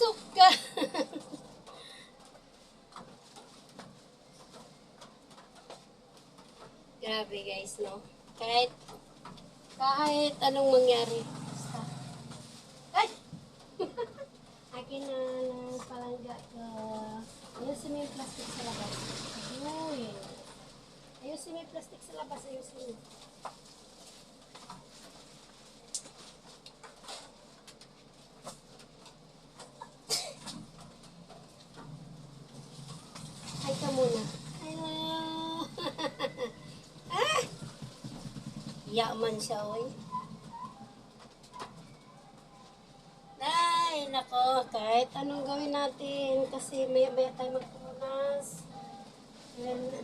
Pasok ka. Grabe guys, no? Kahit anong mangyari. Basta. Ay! Akin na palangga ka. Ayusin mo yung plastic sa labas. Ayun. Ayusin mo yung plastic sa labas. Ayusin mo. Ay ka muna. Hello! Ah! Yaman siya, oy. Ay, nako. Kahit anong gawin natin. Kasi maya-maya tayo magpunas. Ayan na.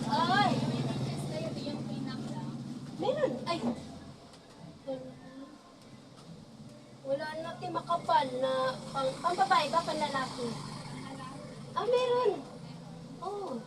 Ay! Meron. Ay! Wala natin makapal na pang babae ba, pang lalaki? Ah, meron. Oh.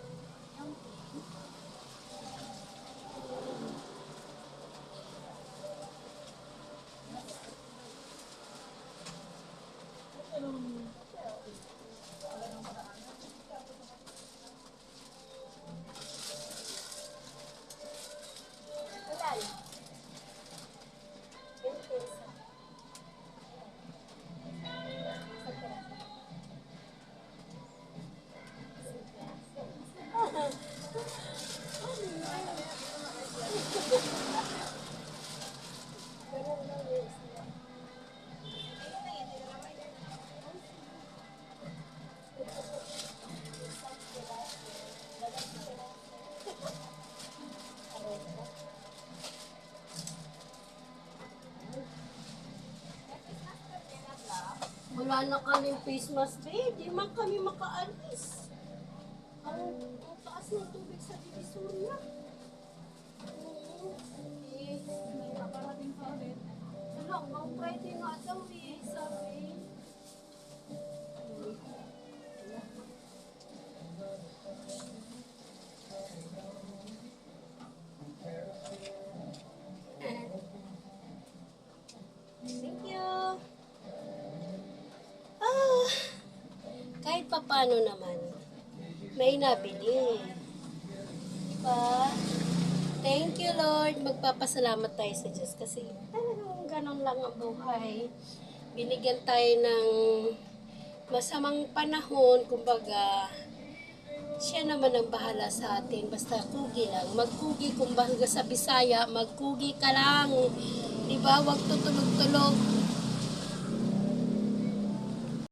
Wala. Wala na kaming face mask, babe. Di man kami makaalis. Ang taas ng tubig sa Divisoria. May nakarating pa ulit. Wala, ang Friday nga daw eh, sabi. Thank you. Kahit papano naman, may nabili. Diba? Thank you, Lord. Magpapasalamat tayo sa Diyos kasi talagang ganun lang ang buhay. Binigyan tayo ng masamang panahon, kumbaga, siya naman ang bahala sa atin. Basta kugi lang. Magkugi, kumbaga sa Bisaya, magkugi ka lang. Diba? Huwag tutulog-tulog.